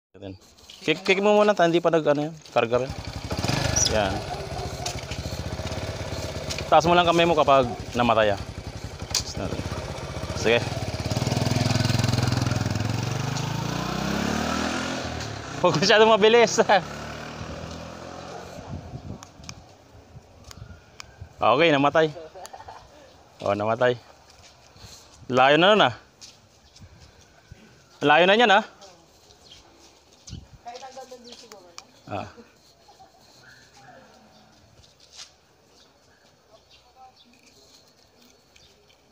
Kick mo muna, hindi pa nag-ano yan, karga rin. Yan. Taas mo lang kamay mo kapag namatay. Sige. Huwag masyadong mabilis. Okay, namatay. Oh, namatay. Layo na nun ah. Layo na yan ah. Ah.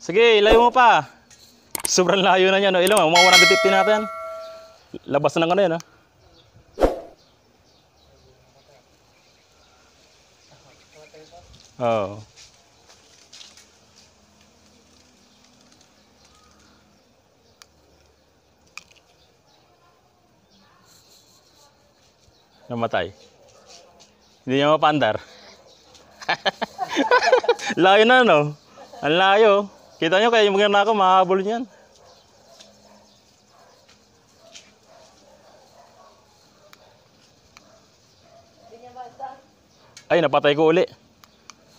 Sige, layo mo pa. Sobrang layo na yan. No? Ilang, mga 150 natin. Labas na ng ano yan. No? Oo. Namatay. Hindi niya mapandar. Layo na, no? Ang layo. Kita nyo, kaya yung mga nako, mahabol niyan. Ay, napatay ko uli.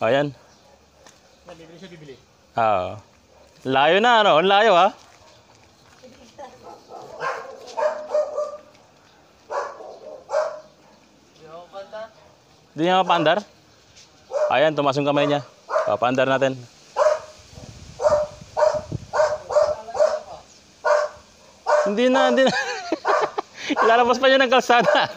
Ayan. Bibili siya, bibili. Oo. Layo na, ano? Ang layo, ha? Hindi niya mapandar? Ayan, tumas yung kamay niya. Papandar natin. Hindi na. Ilalabas pa niya ng kalsada.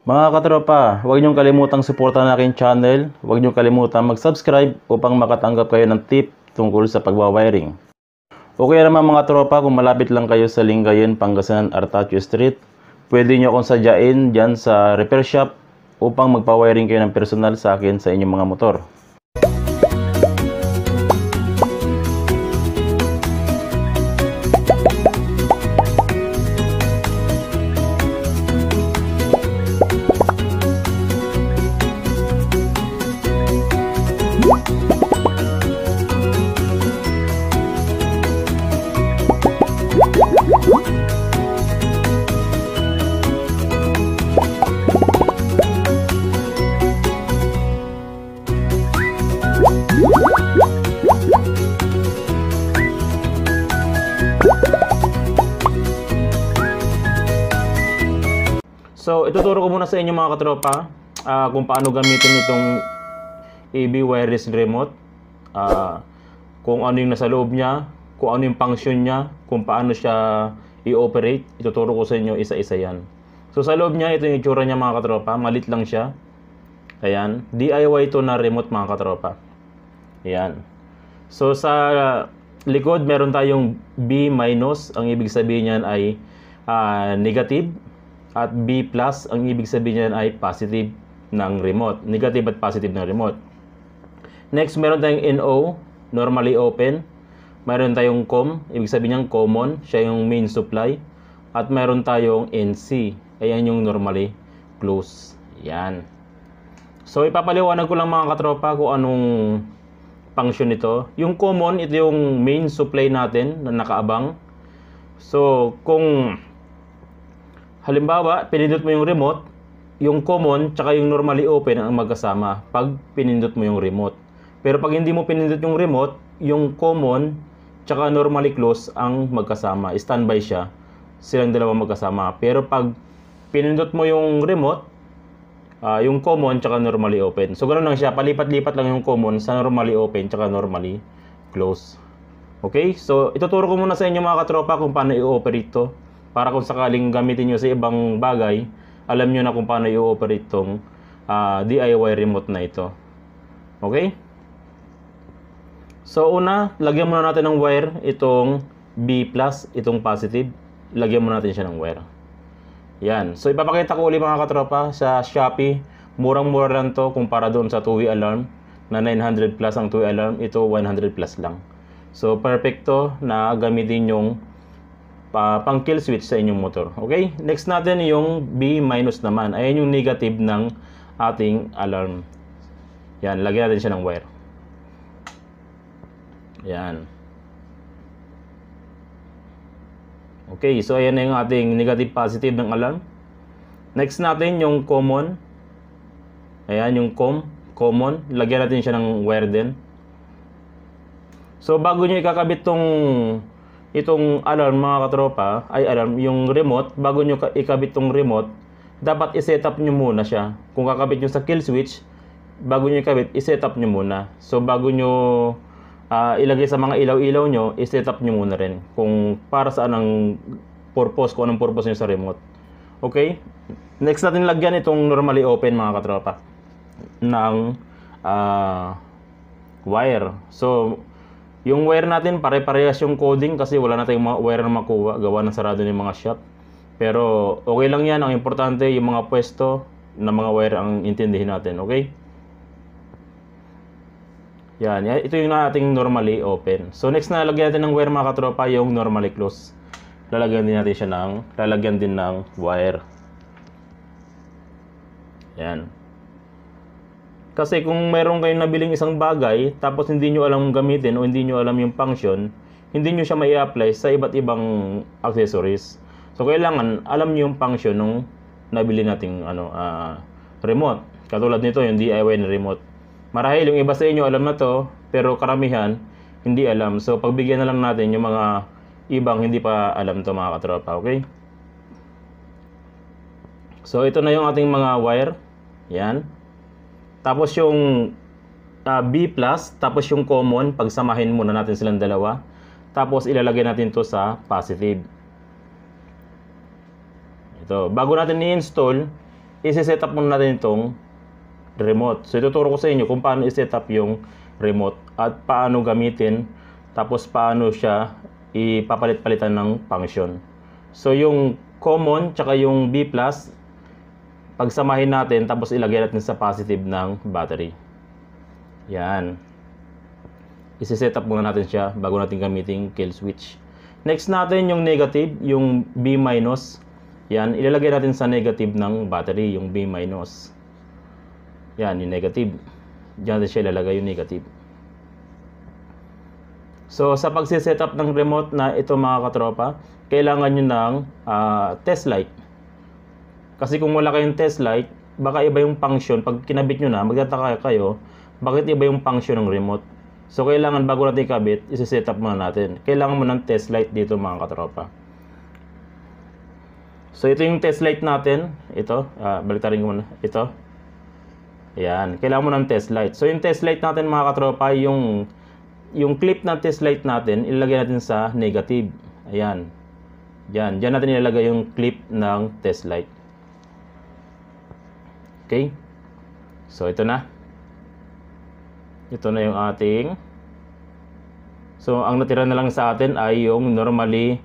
Mga katropa, huwag niyong kalimutang suportahan ang aking channel. Huwag niyong kalimutang mag-subscribe upang makatanggap kayo ng tip tungkol sa pagwawiring. O kaya naman mga tropa, kung malapit lang kayo sa Lingayen, Pangasinan, Artacho Street, pwede niyo akong sadyain dyan sa repair shop upang magpa-wiring kayo ng personal sa akin sa inyong mga motor. So, ituturo ko muna sa inyo mga katropa kung paano gamitin itong EB wireless remote. Kung ano yung nasa loob niya, kung ano yung function niya, kung paano siya i-operate. Ituturo ko sa inyo isa-isa yan. So, sa loob niya, ito yung itsura niya mga katropa. Malit lang siya. Ayan. DIY ito na remote mga katropa. Ayan. So, sa likod, meron tayong B-. Ang ibig sabihin niyan ay negative. At B+, ang ibig sabihin niyan ay positive ng remote. Negative at positive ng remote. Next, meron tayong NO, normally open. Meron tayong COM, ibig sabihin niyan common, siya yung main supply. At meron tayong NC, ayan yung normally close. Yan. So, ipapaliwanag ko lang mga katropa kung anong function nito. Yung common, ito yung main supply natin na nakaabang. So, kung halimbawa, pinindot mo yung remote, yung common tsaka yung normally open ang magkasama pag pinindot mo yung remote. Pero pag hindi mo pinindot yung remote, yung common tsaka normally close ang magkasama. Standby siya. Silang dalawa magkasama. Pero pag pinindot mo yung remote, yung common tsaka normally open. So, ganoon lang siya. Palipat-lipat lang yung common sa normally open tsaka normally close. Okay? So, ituturo ko muna sa inyo mga katropa kung paano i-operate to. Para kung sakaling gamitin nyo sa ibang bagay, alam nyo na kung paano i-operate itong DIY remote na ito. Okay? So una, lagyan muna natin ng wire itong B+, itong positive. Lagyan muna natin siya ng wire. Yan. So ipapakita ko ulit mga katropa sa Shopee. Murang-mura lang to kumpara doon sa 2-way alarm na 900 plus ang 2-way alarm. Ito 100 plus lang. So perfecto na gamitin yung pang kill switch sa inyong motor. Okay? Next natin yung B- naman. Ayan yung negative ng ating alarm. Yan, lagyan natin siya ng wire. Yan. Okay, so ayan na yung ating negative positive ng alarm. Next natin yung common. Ayan yung common. Lagyan natin siya ng wire din. So bago nyo ikakabit itong alarm mga katropa, ay alarm, yung remote, bago nyo ikabit tong remote, dapat i-set up nyo muna siya. Kung kakabit nyo sa kill switch, bago nyo ikabit, i-set up nyo muna. So bago nyo ilagay sa mga ilaw-ilaw nyo, i-set up nyo muna rin. Kung para saan ang purpose, kung anong purpose nyo sa remote. Okay? Next natin lagyan itong normally open mga katropa ng wire. So yung wire natin, pare-parehas yung coding kasi wala na tayong mga wire na makuha. Gawa ng sarado ng mga shop. Pero okay lang yan. Ang importante, yung mga pwesto na mga wire ang intindihin natin. Okay? Yan. Ito yung ating normally open. So next na lagyan natin ng wire mga katropa, yung normally close. Lalagyan din ng wire. Yan. Kasi kung meron kayong nabiling isang bagay, tapos hindi nyo alam gamitin o hindi nyo alam yung function, hindi nyo siya may apply sa iba't ibang accessories. So kailangan alam nyo yung function ng nabili nating remote. Katulad nito yung DIY na remote. Marahil yung iba sa inyo alam na to, pero karamihan hindi alam. So pagbigyan na lang natin yung mga ibang hindi pa alam to mga katropa. Okay? So ito na yung ating mga wire. Yan. Tapos yung B+, tapos yung common, pagsamahin muna natin silang dalawa. Tapos ilalagay natin to sa positive. Ito, bago natin i-install, i-set up muna natin itong remote. So ituturo ko sa inyo kung paano i-set up yung remote at paano gamitin, tapos paano siya ipapalit-palitan ng function. So yung common tsaka yung B+, pagsamahin natin, tapos ilagay natin sa positive ng battery. Yan. Isi-set up muna natin siya bago natin gamitin kill switch. Next natin yung negative, yung B-. Yan, ilalagay natin sa negative ng battery, yung B-. Yan, yung negative. Diyan natin siya ilalagay yung negative. So, sa pagsiset up ng remote na ito mga katropa, kailangan nyo ng test light. Kasi kung wala kayong test light, baka iba yung function. Pag kinabit nyo na, magtataka kayo, bakit iba yung function ng remote? So, kailangan bago natin ikabit, isi-set up muna natin. Kailangan mo ng test light dito mga katropa. So, ito yung test light natin. Ito, baliktarin ko muna. Ito. Ayan, kailangan mo ng test light. So, yung test light natin mga katropa, yung clip ng test light natin, ilalagay natin sa negative. Ayan. Diyan natin ilalagay yung clip ng test light. Okay? So, ito na. Ito na yung ating. So, ang natira na lang sa atin ay yung normally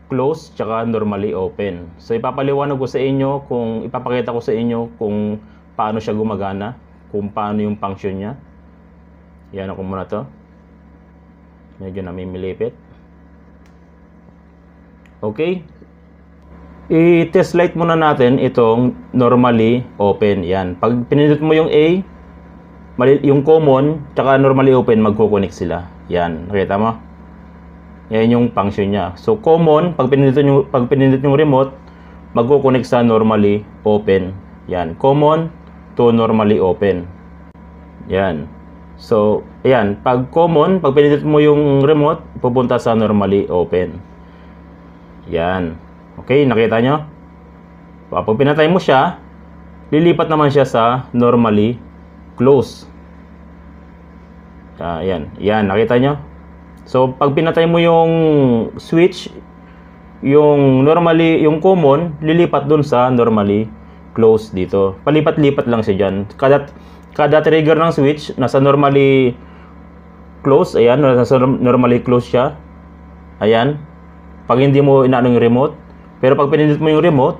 close tsaka normally open. So, ipapaliwanag ko sa inyo ipapakita ko sa inyo kung paano siya gumagana, kung paano yung function niya. Yan ako muna to. Medyo namimilipit. Okay. I-test light muna natin itong normally open. Yan. Pag pinindot mo yung A, yung common, tsaka normally open, magko-connect sila. Yan. Nakita mo? Yan yung function niya. So, common, pag pinindot yung remote, magko-connect sa normally open. Yan. Common to normally open. Yan. So, ayan. Pag common, pag pinindot mo yung remote, pupunta sa normally open. Yan. Okay, nakita nyo? Pag pinatay mo siya, lilipat naman siya sa normally close. Yan. Yan, nakita nyo? So, pag pinatay mo yung switch, yung common, lilipat dun sa normally close dito. Palipat-lipat lang siya dyan. Kada trigger ng switch, nasa normally close. Ayan, nasa normally close siya. Ayan. Pag hindi mo inaano yung remote. Pero pag pinindot mo yung remote,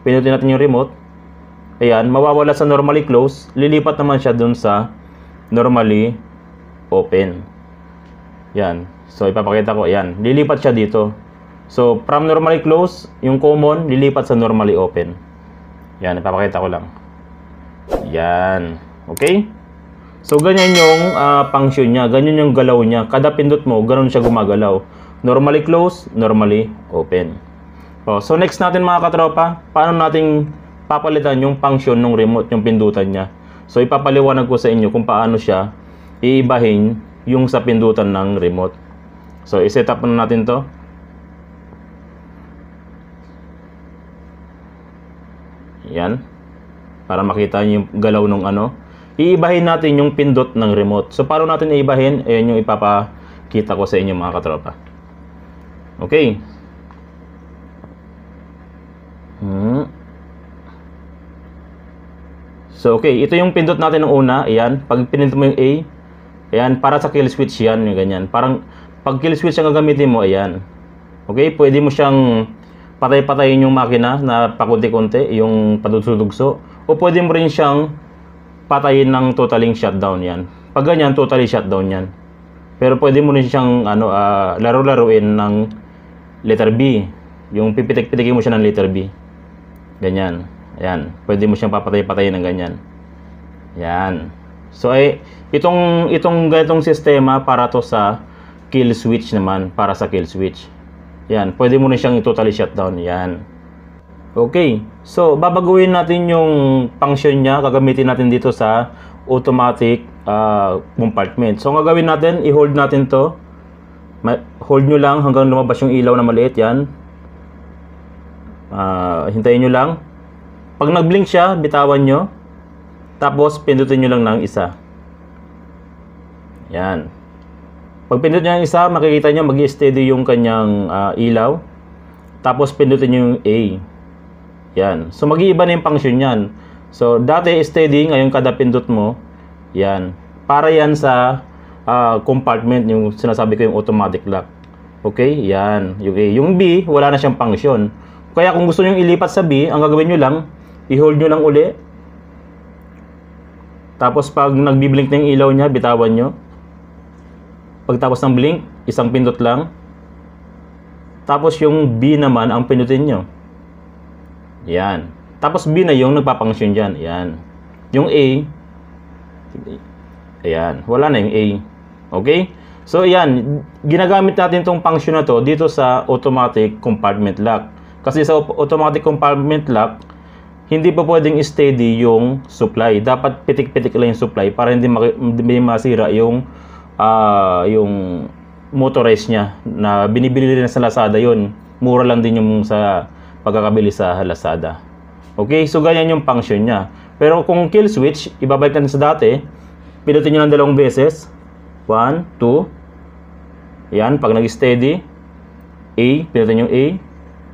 pinutin natin yung remote, ayan, mawawala sa normally close, lilipat naman siya dun sa normally open. Yan. So, ipapakita ko. Yan. Lilipat siya dito. So, from normally close, yung common, lilipat sa normally open. Yan. Ipapakita ko lang. Yan. Okay? So, ganyan yung function niya. Ganyan yung galaw niya. Kada pindot mo, ganun siya gumagalaw. Normally close, normally open. So, next natin mga katropa, paano natin papalitan yung function ng remote, yung pindutan niya. So, ipapaliwanag ko sa inyo kung paano siya iibahin yung sa pindutan ng remote. So, i-set up na natin to. Yan. Para makita nyo yung galaw ng ano. Iibahin natin yung pindot ng remote. So, paano natin iibahin? Ayan yung ipapakita ko sa inyo mga katropa. Okay. So, okay. Ito yung pindot natin ng una. Ayan. Pag pinindot mo yung A, ayan. Para sa kill switch yan. Yung ganyan. Parang, pag kill switch ang gagamitin mo, ayan. Okay. Pwede mo siyang patay-patayin yung makina na pakunti-kunti, yung padugso-dugso. O pwede mo rin siyang patayin ng totaling shutdown yan. Pag ganyan, totally shutdown yan. Pero pwede mo rin siyang laro-laruin ng letter B. Yung pipitik-pitikin mo siya ng letter B. Ganyan. Ayan. Pwede mo siyang papatay-patayin ng ganyan. Ayan. So, itong ganitong sistema para to sa kill switch naman. Para sa kill switch. Ayan. Pwede mo rin siyang totally shutdown. Ayan. Okay. So, babaguhin natin yung function niya. Gagamitin natin dito sa automatic compartment. So, ang gagawin natin, i-hold natin to. Hold nyo lang hanggang lumabas yung ilaw na maliit. Yan. Hintayin nyo lang. Pag nag-blink siya, bitawan nyo. Tapos, pindutin nyo lang ng isa. Yan. Pag pindutin nyo ng isa, makikita nyo mag-steady yung kanyang ilaw. Tapos, pindutin nyo yung A. Yan. So, mag-iiba na yung function yan. So, dati steady, ngayon kada pindot mo. Yan. Para yan sa compartment, yung sinasabi ko yung automatic lock. Okay? Yan. Yung A. Yung B, wala na siyang function. Kaya kung gusto nyo ilipat sa B, ang gagawin nyo lang, i-hold nyo lang uli. Tapos pag nagbi-blink na yung ilaw niya, bitawan nyo. Pagtapos ng blink, isang pindot lang. Tapos yung B naman, ang pindutin nyo. Yan. Tapos B na yung nagpapangsyon dyan. Yan. Yung A, ayan. Wala na yung A. Okay? So, yan. Ginagamit natin itong function na to dito sa automatic compartment lock. Kasi sa automatic compartment lock, hindi pa pwedeng steady yung supply. Dapat pitik-pitik lang yung supply para hindi masira yung motorized niya na binibili rin sa Lazada yun. Mura lang din yung sa pagkakabili sa Lazada. Okay? So, ganyan yung function niya. Pero kung kill switch, ibabalik natin sa dati. Pinutin nyo ng dalawang beses. 1, 2. Yan. Pag nag-steady, A. Pinutin yung A.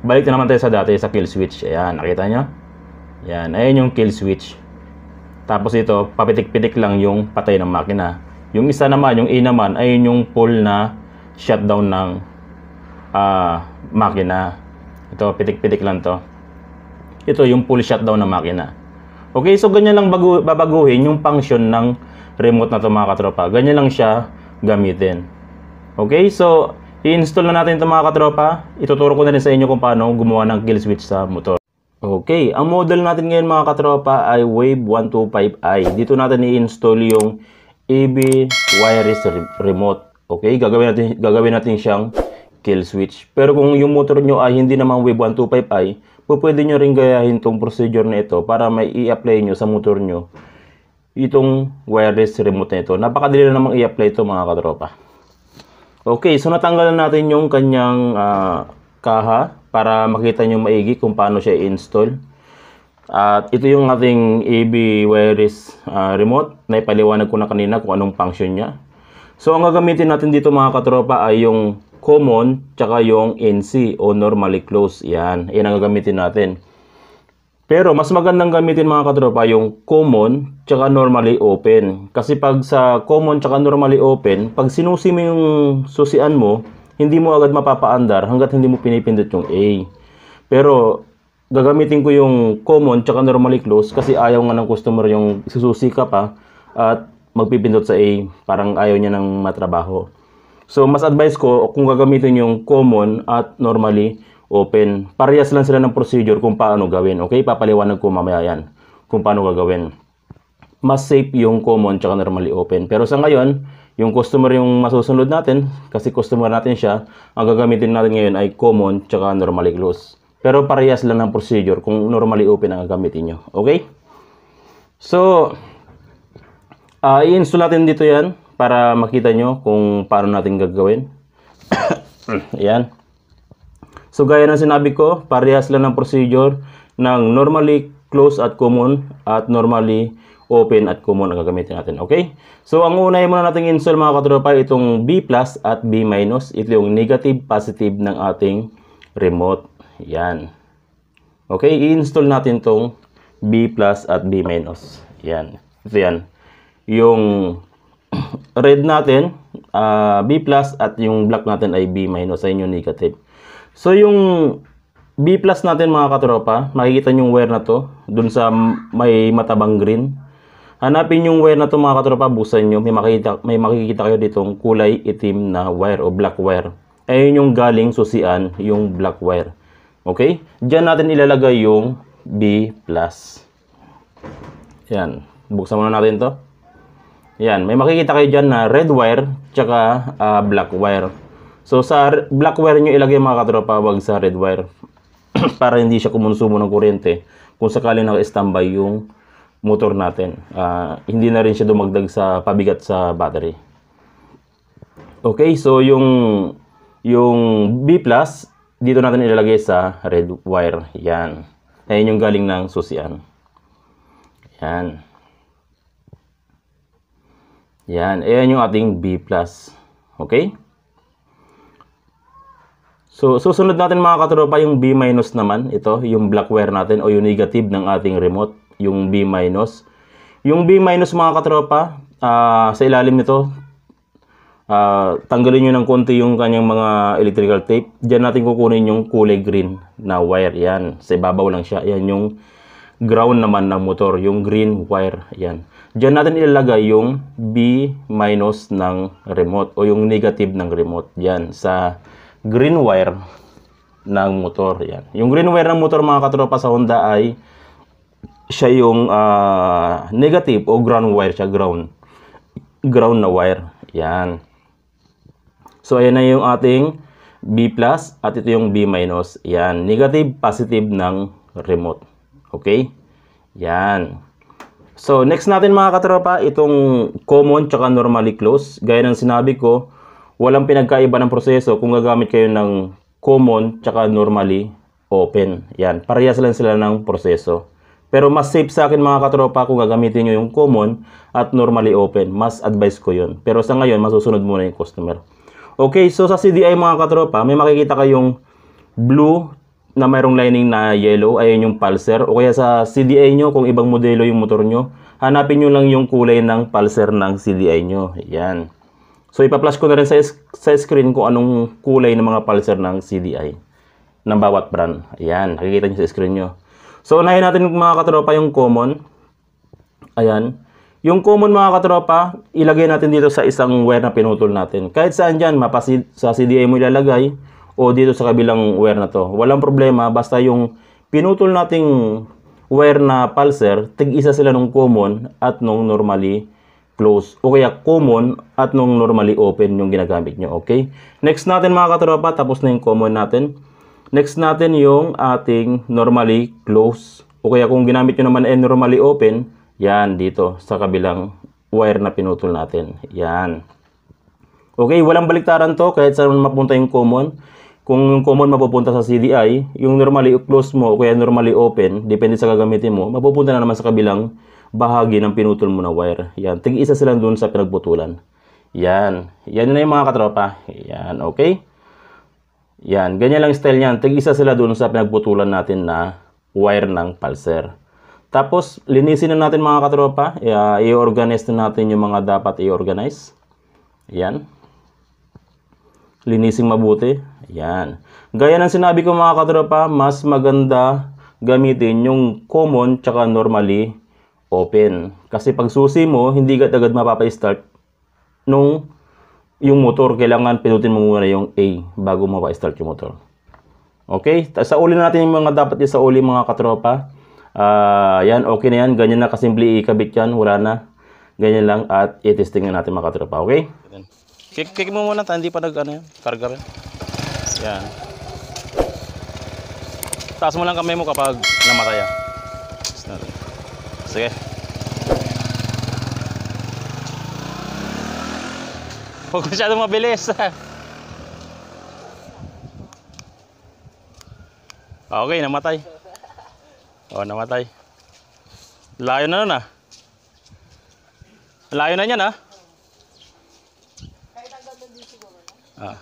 Balik na naman tayo sa dati, sa kill switch. Ayan. Nakita nyo? Yan. Ayan yung kill switch. Tapos ito, papitik-pitik lang yung patay ng makina. Yung isa naman, yung A naman, ayun yung full na shutdown ng makina. Ito, pitik-pitik lang to. Ito yung full shutdown ng makina. Okay, so ganyan lang babaguhin yung function ng remote na to mga katropa. Ganyan lang siya gamitin. Okay, so i-install na natin ito mga katropa. Ituturo ko na rin sa inyo kung paano gumawa ng kill switch sa motor. Okay, ang model natin ngayon mga katropa ay Wave 125i. Dito natin i-install yung EB wireless remote. Okay, gagawin natin siyang kill switch. Pero kung yung motor nyo ay hindi naman Wave 125i, pwede nyo rin gayahin itong procedure na ito para may i-apply nyo sa motor nyo itong wireless remote na ito. Napakadali na namang i-apply ito mga katropa. Okay, so natanggalan natin yung kanyang kaha para makita nyo maigi kung paano siya i-install. At ito yung ating EB wireless remote na ipaliwanag ko na kanina kung anong function niya. So ang gagamitin natin dito mga katropa ay yung common tsaka yung NC o normally close. Yan, yan ang gagamitin natin. Pero mas magandang gamitin mga katropa yung common tsaka normally open. Kasi pag sa common tsaka normally open, pag sinusi mo yung susian mo, hindi mo agad mapapaandar hanggat hindi mo pinipindot yung A. Pero gagamitin ko yung common tsaka normally close kasi ayaw nga ng customer yung sususi ka pa at magpipindot sa A. Parang ayaw niya ng matrabaho. So, mas advice ko kung gagamitin yung common at normally open. Parehas lang sila ng procedure kung paano gawin. Okay? Papaliwanag ko mamaya yan kung paano gagawin. Mas safe yung common tsaka normally open. Pero sa ngayon, yung customer yung masusunod natin, kasi customer natin siya, ang gagamitin natin ngayon ay common tsaka normally close. Pero parehas lang ng procedure kung normally open ang gagamitin nyo. Okay? So, i-install natin dito yan para makita nyo kung paano natin gagawin. Yan. So, gaya ng sinabi ko, parehas lang ng procedure ng normally close at common at normally open at common ang gagamitin natin. Okay? So, ang unahin muna natin install mga katropa itong B plus at B minus. Ito yung negative, positive ng ating remote. Yan. Okay? I-install natin itong B plus at B minus. Yan. Ito yan. Yung red natin, B plus at yung black natin ay B minus, ay yung negative. So, yung B plus natin mga katropa, makikita yung wire na to, dun sa may matabang green. Hanapin yung wire na to mga katropa, buksan nyo, may makikita kayo ditong kulay itim na wire o black wire. Ayun yung galing susian, yung black wire. Okay? Diyan natin ilalagay yung B plus. Yan. Buksan muna natin to. Yan, may makikita kayo dyan na red wire tsaka black wire. So sa black wire nyo ilagay mga katropa, wag sa red wire. Para hindi siya kumonsumo ng kuryente kung sakaling naka-standby yung motor natin. Hindi na rin siya dumagdag sa pabigat sa battery. Okay, so yung B plus dito natin ilalagay sa red wire. Yan. Ayun yung galing ng susian. Yan. Yan, ayan yung ating B+. Okay? So, susunod natin mga katropa yung B- naman. Ito, yung black wire natin o yung negative ng ating remote. Yung B-. Yung B- mga katropa, sa ilalim nito, tanggalin nyo ng konti yung kanyang mga electrical tape. Diyan natin kukunin yung kulay green na wire. Yan, sa ibabaw lang siya. Yan yung ground naman ng motor, yung green wire. Yan. Diyan natin ilalagay yung B- ng remote o yung negative ng remote. Yan, sa green wire ng motor. Yan. Yung green wire ng motor mga katropa sa Honda ay siya yung negative o ground wire siya, ground na wire. Yan. So, ayan na yung ating B+ at ito yung B-. Yan, negative, positive ng remote. Okay? Yan. So, next natin mga katropa, itong common tsaka normally close. Gaya ng sinabi ko, walang pinagkaiba ng proseso kung gagamit kayo ng common tsaka normally open. Yan, parehas lang sila ng proseso. Pero mas safe sa akin mga katropa kung gagamitin nyo yung common at normally open. Mas advice ko yun. Pero sa ngayon, masusunod muna yung customer. Okay, so sa CDI mga katropa, may makikita kayong blue na mayroong lining na yellow, ayun yung pulser. O kaya sa CDI nyo, kung ibang modelo yung motor nyo, hanapin nyo lang yung kulay ng pulser ng CDI nyo. Yan. So, ipa-flash ko na rin sa screen kung anong kulay ng mga pulser ng CDI ng bawat brand. Ayan, nakikita nyo sa screen nyo. So, unahin natin mga katropa yung common. Ayan. Yung common mga katropa, ilagay natin dito sa isang wire na pinutol natin. Kahit saan dyan, sa CDI mo ilalagay, o dito sa kabilang wire na to. Walang problema, basta yung pinutol nating wire na pulser, tig-isa sila nung common at nung normally close. O kaya common at nung normally open yung ginagamit nyo. Okay? Next natin mga katropa, tapos na yung common natin. Next natin yung ating normally close. O kaya kung ginamit nyo naman ay normally open, yan dito sa kabilang wire na pinutol natin. Yan. Okay, walang baliktaran to kahit saan mapunta yung common. Kung yung common mapupunta sa CDI, yung normally close mo o kaya normally open, depende sa gagamitin mo, mapupunta na naman sa kabilang bahagi ng pinutol mo na wire. Yan, tig-isa sila dun sa pinagputulan. Yan. Yan na yung mga katropa. Yan, okay? Yan, ganyan lang style niyan. Tig-isa sila dun sa pinagputulan natin na wire ng pulser. Tapos, linisin na natin mga katropa. I-organize na natin yung mga dapat i-organize. Yan. Linising mabuti. Yan. Gaya ng sinabi ko mga katropa, mas maganda gamitin yung common tsaka normally open. Kasi pag susi mo, hindi agad-agad mapapa-start nung yung motor, kailangan pinutin mo muna yung A bago mo pa-start yung motor. Okay? Sa uli natin yung mga dapat sa uli mga katropa. Yan, okay na yan. Ganyan na kasimple ikabit yan. Wala na. Ganyan lang at i-testing na natin mga katropa. Okay? Kick mo muna. Hindi pa ano yan. Karga rin. Yan. Taas mo lang kamay mo kapag namatay yan. Sige. Huwag masyadong mabilis. Okay, namatay. Oh, namatay. Layo na nun ah. Layo na yan ah. Kahit hanggang doon din siguro, no? Ah.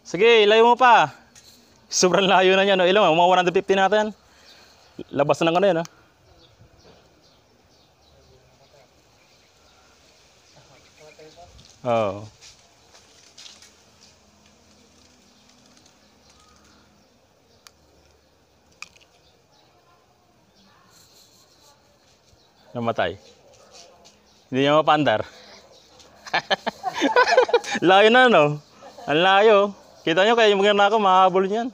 Sige, layo mo pa. Sobrang layo na yan. No? Ilang, mga 150 natin. Labas na ng ano yan ah. Oh. Namatay. Hindi niya mapandar. Layo na no? Ang layo. Kita nyo kaya yung mga nako mahabol niyan.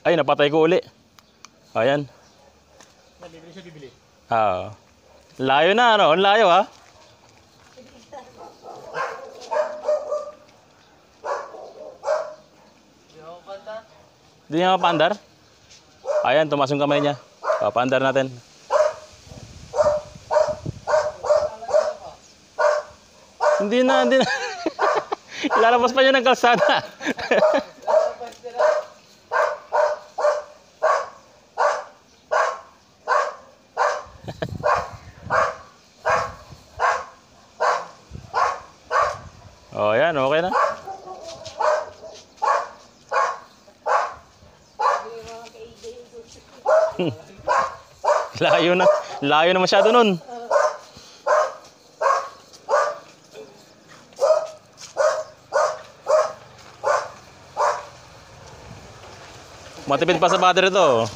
Ay, napatay ko uli. Ayan. Nabibili siya bibili. Layo na ano? Ang layo ha? Hindi niya mapandar? Ayan, tumas yung kamay niya. Papandar natin. Hindi na. Lalabas pa niya ng kalsada. Oh, yan, okay na. Layo na. Layo na masyado nun. Matipid pa sa battery to.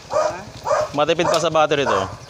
Matipid pa sa battery to.